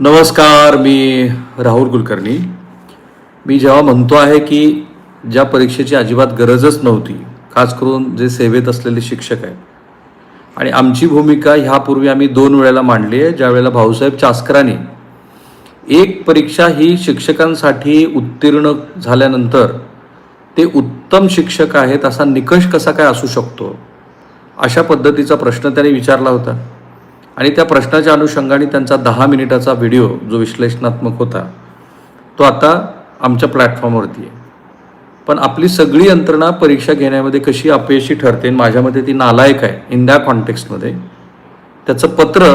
नमस्कार, मी राहुल कुलकर्णी. मी जेव्हा म्हणतो आहे की ज्या परीक्षेची अजिबात गरजच नव्हती, खास करून जे सेवेत असलेले शिक्षक आहेत, आणि आमची भूमिका ह्यापूर्वी आम्ही 2 वेळेला मांडली आहे. ज्या वेळेला भाऊसाहेब चासकरांनी एक परीक्षा ही शिक्षकांसाठी उत्तीर्ण झाल्यानंतर ते उत्तम शिक्षक आहेत असा निकष कसा काय असू शकतो, अशा पद्धतीचा प्रश्न त्यांनी विचारला होता. आणि त्या प्रश्नाच्या अनुषंगाने त्यांचा 10 मिनिटाचा व्हिडिओ जो विश्लेषणात्मक होता तो आता आमच्या प्लॅटफॉर्मवरती आहे. पण आपली सगळी यंत्रणा परीक्षा घेण्यामध्ये कशी अपयशी ठरते, माझ्यामध्ये ती नालायक आहे इन द्या कॉन्टेक्स्टमध्ये. त्याचं पत्र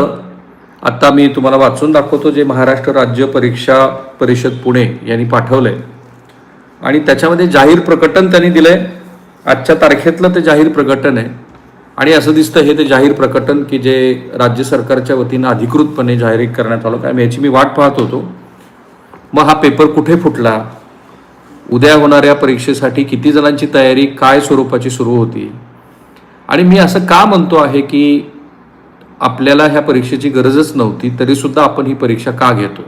आता मी तुम्हाला वाचून दाखवतो, जे महाराष्ट्र राज्य परीक्षा परिषद पुणे यांनी पाठवलं आहे. आणि त्याच्यामध्ये जाहीर प्रकटन त्यांनी दिलं आहे. आजच्या तारखेतलं ते जाहीर प्रकटन आहे. आणि असं दिसतं हे ते जाहीर प्रकटन की जे राज्य सरकारच्या वतीनं अधिकृतपणे जाहीर करण्यात आलं. काय याची मी वाट पाहत होतो. मग हा पेपर कुठे फुटला, उद्या होणाऱ्या परीक्षेसाठी किती जणांची तयारी काय स्वरूपाची सुरू होती, आणि मी असं का म्हणतो आहे की आपल्याला ह्या परीक्षेची गरजच नव्हती तरीसुद्धा आपण ही परीक्षा का घेतोय.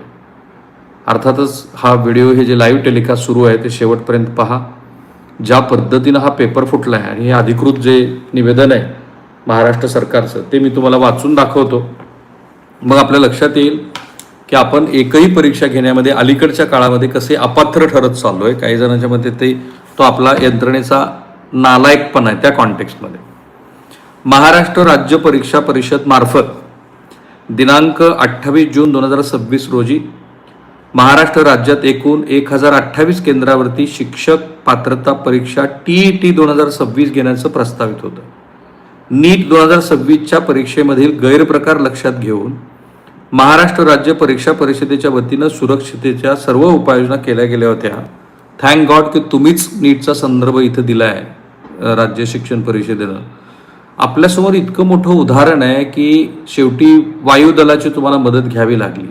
अर्थातच हा व्हिडिओ, हे जे लाईव्ह टेलिकास्ट सुरू आहे ते शेवटपर्यंत पहा. ज्या पद्धतीनं हा पेपर फुटला आहे आणि हे अधिकृत जे निवेदन आहे महाराष्ट्र सरकारचं ते मी तुम्हाला वाचून दाखवतो. मग आपल्या लक्षात येईल की आपण एकही परीक्षा घेण्यामध्ये अलीकडच्या काळामध्ये कसे अपात्र ठरत चाललो आहे. काही जणांच्या मते तो आपला यंत्रणेचा नालायकपणा आहे. त्या कॉन्टेक्स्टमध्ये महाराष्ट्र राज्य परीक्षा परिषद मार्फत दिनांक 28 जून 2026 रोजी महाराष्ट्र राज्यात एकूण 1028 केंद्रावरती शिक्षक पात्रता परीक्षा TET 2026 घेण्याचं प्रस्तावित होतं. नीट 2026च्या परीक्षेमधील गैरप्रकार लक्षात घेऊन महाराष्ट्र राज्य परीक्षा परिषदेच्या वतीनं सुरक्षिततेच्या सर्व उपाययोजना केल्या गेल्या होत्या. थँक गॉड की तुम्हीच नीटचा संदर्भ इथं दिला आहे राज्य शिक्षण परिषदेनं. आपल्यासमोर इतकं मोठं उदाहरण आहे की शेवटी वायुदलाची तुम्हाला मदत घ्यावी लागली,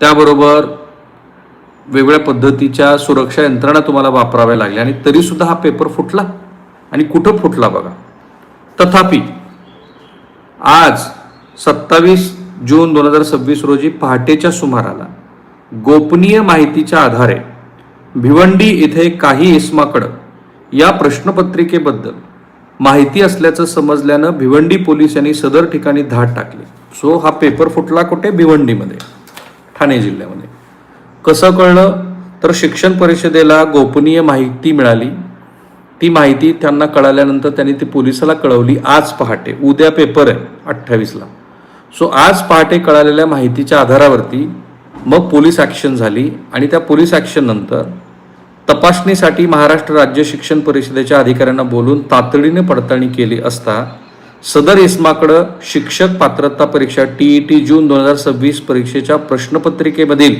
त्याबरोबर वेगवेगळ्या पद्धतीच्या सुरक्षा यंत्रणा तुम्हाला वापराव्या लागल्या, आणि तरीसुद्धा हा पेपर फुटला. आणि कुठं फुटला बघा. तथापि आज 27 जून 2026 रोजी पहाटेच्या सुमाराला गोपनीय माहितीच्या आधारे भिवंडी इथे काही इस्माकडं या प्रश्नपत्रिकेबद्दल माहिती असल्याचं समजल्यानं भिवंडी पोलीस यांनी सदर ठिकाणी धाड टाकली. सो हा पेपर फुटला कुठे? भिवंडीमध्ये, ठाणे जिल्ह्यामध्ये. कसं कळलं तर शिक्षण परिषदेला गोपनीय माहिती मिळाली. ती माहिती त्यांना कळाल्यानंतर त्यांनी ती पोलिसाला कळवली आज पहाटे. उद्या पेपर आहे 28ला. सो आज पहाटे कळालेल्या माहितीच्या आधारावरती मग पोलीस ॲक्शन झाली. आणि त्या पोलीस ॲक्शन नंतर तपासणीसाठी महाराष्ट्र राज्य शिक्षण परिषदेच्या अधिकाऱ्यांना बोलून तातडीने पडताळणी केली असता सदर इस्माकडं शिक्षक पात्रता परीक्षा TET जून 2026 परीक्षेच्या प्रश्नपत्रिकेमधील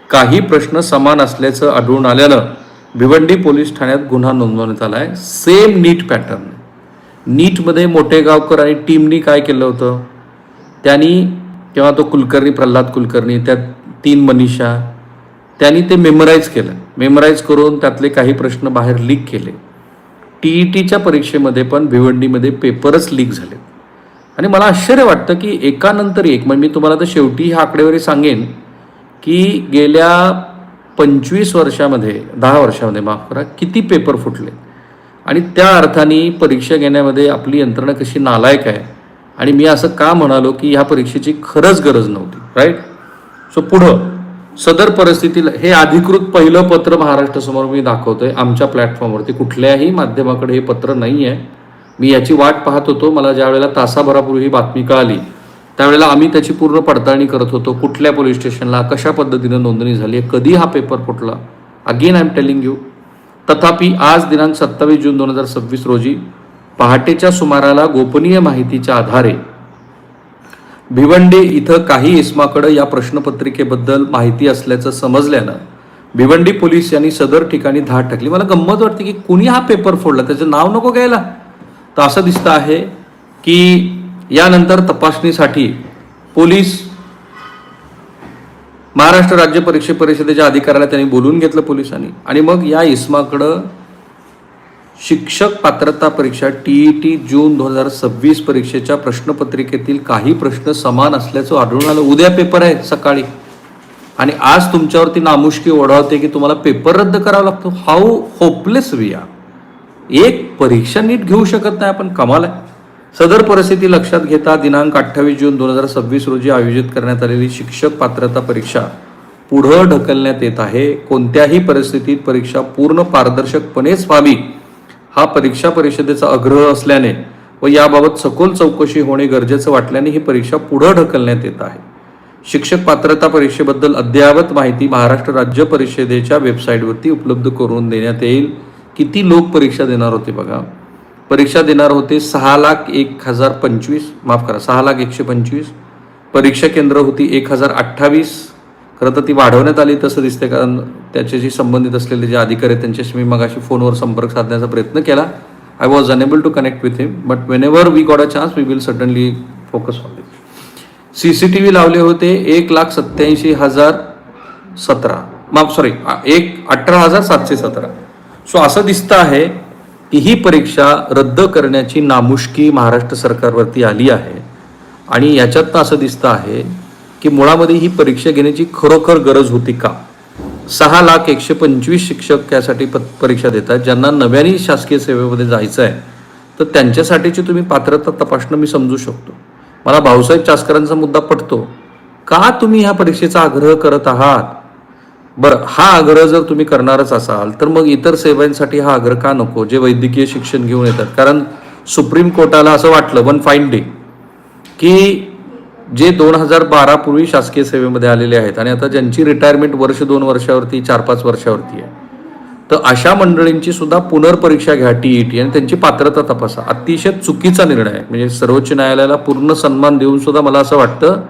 काही प्रश्न समान असल्याचं आढळून आल्यानं भिवंडी पोलीस ठाण्यात गुन्हा नोंदवण्यात आला आहे. सेम नीट पॅटर्न. नीटमध्ये मोठेगावकर आणि टीमनी काय केलं होतं, त्यांनी किंवा तो कुलकर्णी, प्रल्हाद कुलकर्णी, त्या 3 मनीषा, त्यांनी ते मेमराईज केलं. मेमराईज करून त्यातले काही प्रश्न बाहेर लीक केले. TETच्या परीक्षेमध्ये पण भिवंडीमध्ये पेपरच लीक झाले. आणि मला आश्चर्य वाटतं की एकानंतर एक, म्हणजे मी तुम्हाला तर शेवटी ही आकडेवारी सांगेन की गेल्या 25 वर्षामध्ये, 10 वर्षामध्ये माफ करा, किती पेपर फुटले. आणि त्या अर्थाने परीक्षा घेण्यामध्ये आपली यंत्रणा कशी नालायक आहे. आणि मी असं का म्हणालो की ह्या परीक्षेची खरंच गरज नव्हती. राईट. सो पुढं सदर परिस्थितीला हे अधिकृत पहिलं पत्र महाराष्ट्रासमोर मी दाखवतोय आमच्या प्लॅटफॉर्मवरती. कुठल्याही माध्यमाकडे हे पत्र नाही आहे. मी याची वाट पाहत होतो. मला ज्या वेळेला तासाभरापूर्वी ही बातमी कळाली त्यावेळेला आम्ही त्याची पूर्ण पडताळणी करत होतो. कुठल्या पोलीस स्टेशनला कशा पद्धतीनं नोंदणी झाली आहे, कधी हा पेपर फुटला. Again I am telling you. तथापि आज दिनांक 27 जून 2026 रोजी पहाटेच्या सुमाराला गोपनीय माहितीच्या आधारे भिवंडी इथं काही इस्माकडं या प्रश्नपत्रिकेबद्दल माहिती असल्याचं समजल्यानं भिवंडी पोलीस यांनी सदर ठिकाणी धाड टाकली. मला गंमत वाटते की कुणी हा पेपर फोडला, त्याचं नाव नको घ्यायला. तर असं दिसतं आहे की यानंतर तपासणीसाठी पोलीस महाराष्ट्र राज्य परीक्षा परिषदेच्या अधिकाऱ्याला त्यांनी बोलून घेतलं पोलिसांनी. आणि मग या इस्माकडं शिक्षक पात्रता परीक्षा TET जून 2026 परीक्षेच्या प्रश्नपत्रिकेतील काही प्रश्न समान असल्याचं आढळून आलं. उद्या पेपर आहे सकाळी आणि आज तुमच्यावरती नामुष्की ओढावते की तुम्हाला पेपर रद्द करावा लागतो. How hopeless we are. एक परीक्षा नीट घेऊ शकत नाही आपण, कमाल आहे. सदर परिस्थिती लक्षात घेता दिनांक 28 जून 2026 रोजी आयोजित करण्यात आलेली शिक्षक पात्रता परीक्षा पुढं ढकलण्यात येत आहे. कोणत्याही परिस्थितीत परीक्षा पूर्ण पारदर्शकपणेच व्हावी हा परीक्षा परिषदेचा आग्रह असल्याने व याबाबत सखोल चौकशी होणे गरजेचं वाटल्याने ही परीक्षा पुढं ढकलण्यात येत आहे. शिक्षक पात्रता परीक्षेबद्दल अद्ययावत माहिती महाराष्ट्र राज्य परिषदेच्या वेबसाईटवरती उपलब्ध करून देण्यात येईल. किती लोक परीक्षा देणार होते बघा. परीक्षा देणार होते 6,01,025, माफ करा 6,01,125. परीक्षा केंद्र होती 1,028. खरं तर ती वाढवण्यात आली तसं दिसते, कारण त्याच्याशी संबंधित असलेले जे अधिकारी आहेत त्यांच्याशी मी मगाशी फोनवर संपर्क साधण्याचा प्रयत्न केला. I was unable to connect with him, but whenever we got a chance we will suddenly focus on this. CCTV लावले होते 1,87,017, माफ सॉरी 18,717. सो असं दिसतं आहे की ही परीक्षा रद्द करण्याची नामुष्की महाराष्ट्र सरकारवरती आली आहे आणि याच्यातनं असं दिसतं आहे की मुळामध्ये ही परीक्षा घेण्याची खरोखर गरज होती का. 6,01,125 शिक्षक यासाठी परीक्षा देतात. ज्यांना नव्याने शासकीय सेवेमध्ये जायचं आहे तर त्यांच्यासाठीची तुम्ही पात्रता तपासणं मी समजू शकतो. मला भाऊसाहेब चासकरांचा मुद्दा पटतो. का तुम्ही ह्या परीक्षेचा आग्रह करत आहात? बरं, हा आग्रह जर तुम्ही करणारच असाल तर मग इतर सेवांसाठी हा आग्रह का नको, जे वैद्यकीय शिक्षण घेऊन येतात. कारण सुप्रीम कोर्टाला असं वाटलं वन फाईन डे की जे 2012 पूर्वी शासकीय सेवेमध्ये आलेले आहेत आणि आता ज्यांची रिटायरमेंट वर्ष 2 वर्षावरती 4-5 वर्षावरती आहे, तर अशा मंडळींची सुद्धा पुनर्परीक्षा घ्या TET आणि त्यांची पात्रता तपासा. अतिशय चुकीचा निर्णय आहे. म्हणजे सर्वोच्च न्यायालयाला पूर्ण सन्मान देऊन सुद्धा मला असं वाटतं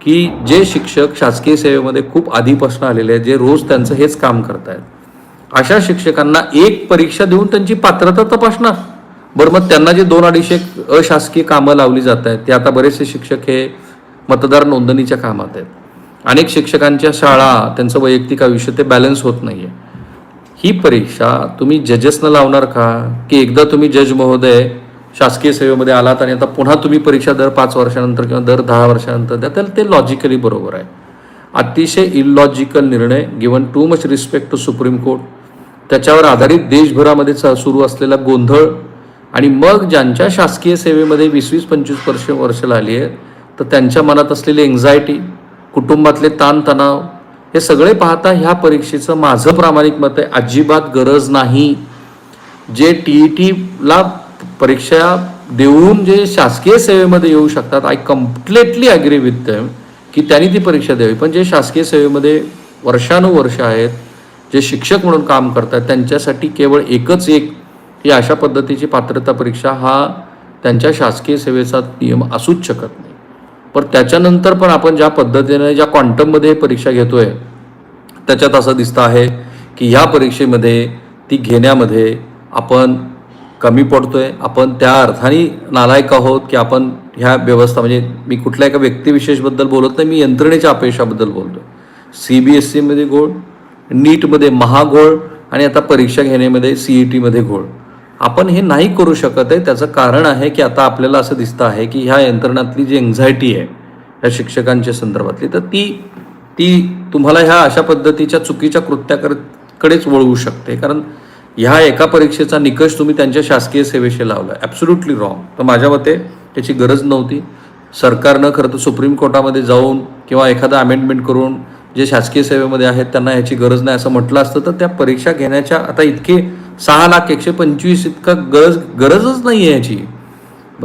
की जे शिक्षक शासकीय सेवेमध्ये खूप आधीपासून आलेले आहेत, जे रोज त्यांचं हेच काम करतायत, अशा शिक्षकांना एक परीक्षा देऊन त्यांची पात्रता तपासणार. बरं, मग त्यांना जे 2-250 अशासकीय कामं लावली जात आहेत, ते आता बरेचसे शिक्षक हे मतदार नोंदणीच्या कामात आहेत. अनेक शिक्षकांच्या शाळा, त्यांचं वैयक्तिक आयुष्य ते बॅलन्स होत नाही आहे. ही परीक्षा तुम्ही जजेसनं लावणार का, की एकदा तुम्ही जज महोदय शासकीय सेवेमध्ये आलात आणि आता पुन्हा तुम्ही परीक्षा दर 5 वर्षानंतर किंवा दर 10 वर्षानंतर द्या, तर ते लॉजिकली बरोबर आहे. अतिशय इलॉजिकल निर्णय, given too much respect to Supreme Court. त्याच्यावर आधारित देशभरामध्ये सुरू असलेला गोंधळ आणि मग ज्यांच्या शासकीय सेवेमध्ये 20-25 वर्ष लागली आहे तर त्यांच्या मनात असलेली एन्झायटी, कुटुंबातले ताणतणाव, हे सगळे पाहता ह्या परीक्षेचं माझं प्रामाणिक मत आहे अजिबात गरज नाही. जे TETला परीक्षा देऊन जे शासकीय सेवेमध्ये येऊ शकतात, I completely agree with them की त्यांनी ती परीक्षा द्यावी. पण जे शासकीय सेवेमध्ये वर्षानुवर्ष आहेत, जे शिक्षक म्हणून काम करतात, त्यांच्यासाठी केवळ एकच एक ही अशा पद्धतीची पात्रता परीक्षा हा त्यांच्या शासकीय सेवेचा नियम असूच शकत नाही. पण त्याच्यानंतर पण आपण ज्या पद्धतीने ज्या क्वांटममध्ये परीक्षा घेतोय त्याच्यात असं दिसतं आहे की ह्या परीक्षेमध्ये ती घेण्यामध्ये आपण कमी पडतोय. आपण त्या अर्थाने नालायक आहोत की आपण ह्या व्यवस्था, म्हणजे मी कुठल्या एका व्यक्तिविशेषबद्दल बोलत नाही, मी यंत्रणेच्या अपयशाबद्दल बोलतो. CBSEमध्ये घोळ, नीटमध्ये महाघोळ आणि आता परीक्षा घेण्यामध्ये CETमध्ये घोळ. आपण हे नाही करू शकत आहे. त्याचं कारण आहे की आता आपल्याला असं दिसतं आहे की ह्या यंत्रणातली जी एन्झायटी आहे ह्या शिक्षकांच्या संदर्भातली, तर ती तुम्हाला ह्या अशा पद्धतीच्या चुकीच्या कृत्याकडेच वळवू शकते. कारण ह्या एका परीक्षेचा निकष तुम्ही त्यांच्या शासकीय सेवेशी लावला, ॲब्सोल्युटली रॉंग. तर माझ्या मते त्याची गरज नव्हती. सरकारनं खरं तर सुप्रीम कोर्टामध्ये जाऊन किंवा एखादा अमेंडमेंट करून जे शासकीय सेवेमध्ये आहेत त्यांना ह्याची गरज नाही असं म्हटलं असतं तर त्या परीक्षा घेण्याच्या आता इतके 6,01,125 इतका गरजच नाही आहे याची.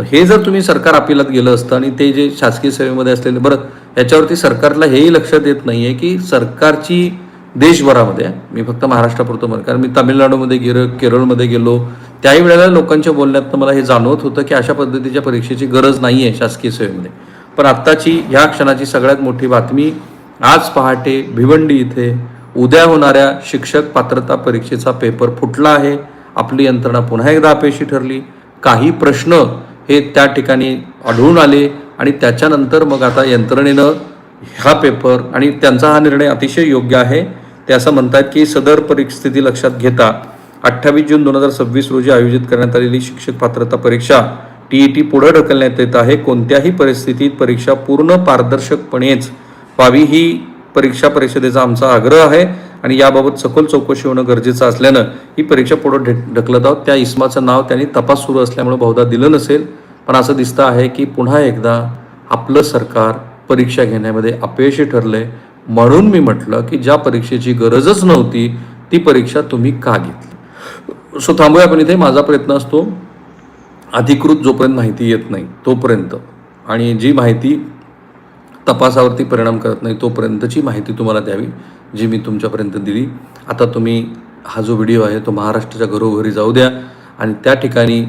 हे जर तुम्ही सरकार अपिलात गेलं असतं आणि ते जे शासकीय सेवेमध्ये असलेले, बरं याच्यावरती सरकारला हेही लक्षात येत नाही आहे की सरकारची देशभरामध्ये, मी फक्त महाराष्ट्रापुरतं म्हणतो कारण मी तामिळनाडूमध्ये गेलो, केरळमध्ये गेलो, त्याही वेळेला लोकांच्या बोलण्यातनं मला हे जाणवत होतं की अशा पद्धतीच्या परीक्षेची गरज नाही आहे शासकीय सेवेमध्ये. पण आत्ताची ह्या क्षणाची सगळ्यात मोठी बातमी, आज पहाटे भिवंडी इथे उद्या होणाऱ्या शिक्षक पात्रता परीक्षेचा पेपर फुटला आहे. आपली यंत्रणा पुन्हा एकदा अपयशी ठरली. काही प्रश्न हे त्या ठिकाणी आढळून आले आणि त्याच्यानंतर मग आता यंत्रणेनं हा पेपर, आणि त्यांचा हा निर्णय अतिशय योग्य आहे. ते असं म्हणतात की सदर परिस्थिती लक्षात घेता 28 जून 2026 रोजी आयोजित करण्यात आलेली शिक्षक पात्रता परीक्षा TET पुढे ढकलण्यात येत आहे. कोणत्याही परिस्थितीत परीक्षा पूर्ण पारदर्शकपणेच व्हावी ही परीक्षा परिषदेचा आमचा आग्रह आहे आणि याबाबत सखोल चौकशी होणं गरजेचं असल्यानं ही परीक्षा पुढे ढकलत आहोत. त्या इस्माचं नाव त्यांनी तपास सुरू असल्यामुळे बहुधा दिलं नसेल, पण असं दिसतं आहे की पुन्हा एकदा आपलं सरकार परीक्षा घेण्यामध्ये अपयशी ठरलंय. म्हणून मी म्हटलं की ज्या परीक्षेची गरजच नव्हती ती परीक्षा तुम्ही का घेतली. सो थांबूया आपण इथे. माझा प्रयत्न असतो अधिकृत जोपर्यंत माहिती येत नाही तोपर्यंत आणि जी माहिती तपासावरती परिणाम करत नाही तोपर्यंतची माहिती तुम्हाला द्यावी जी मी तुमच्यापर्यंत दिली. आता तुम्ही हा जो व्हिडिओ आहे तो महाराष्ट्राच्या घरोघरी जाऊ द्या आणि त्या ठिकाणी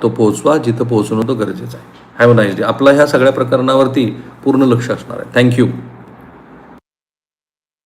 तो पोहोचवा जिथं पोहोचणं तो गरजेचं आहे. Have a nice day. आपलं ह्या सगळ्या प्रकरणावरती पूर्ण लक्ष असणार आहे. थँक्यू.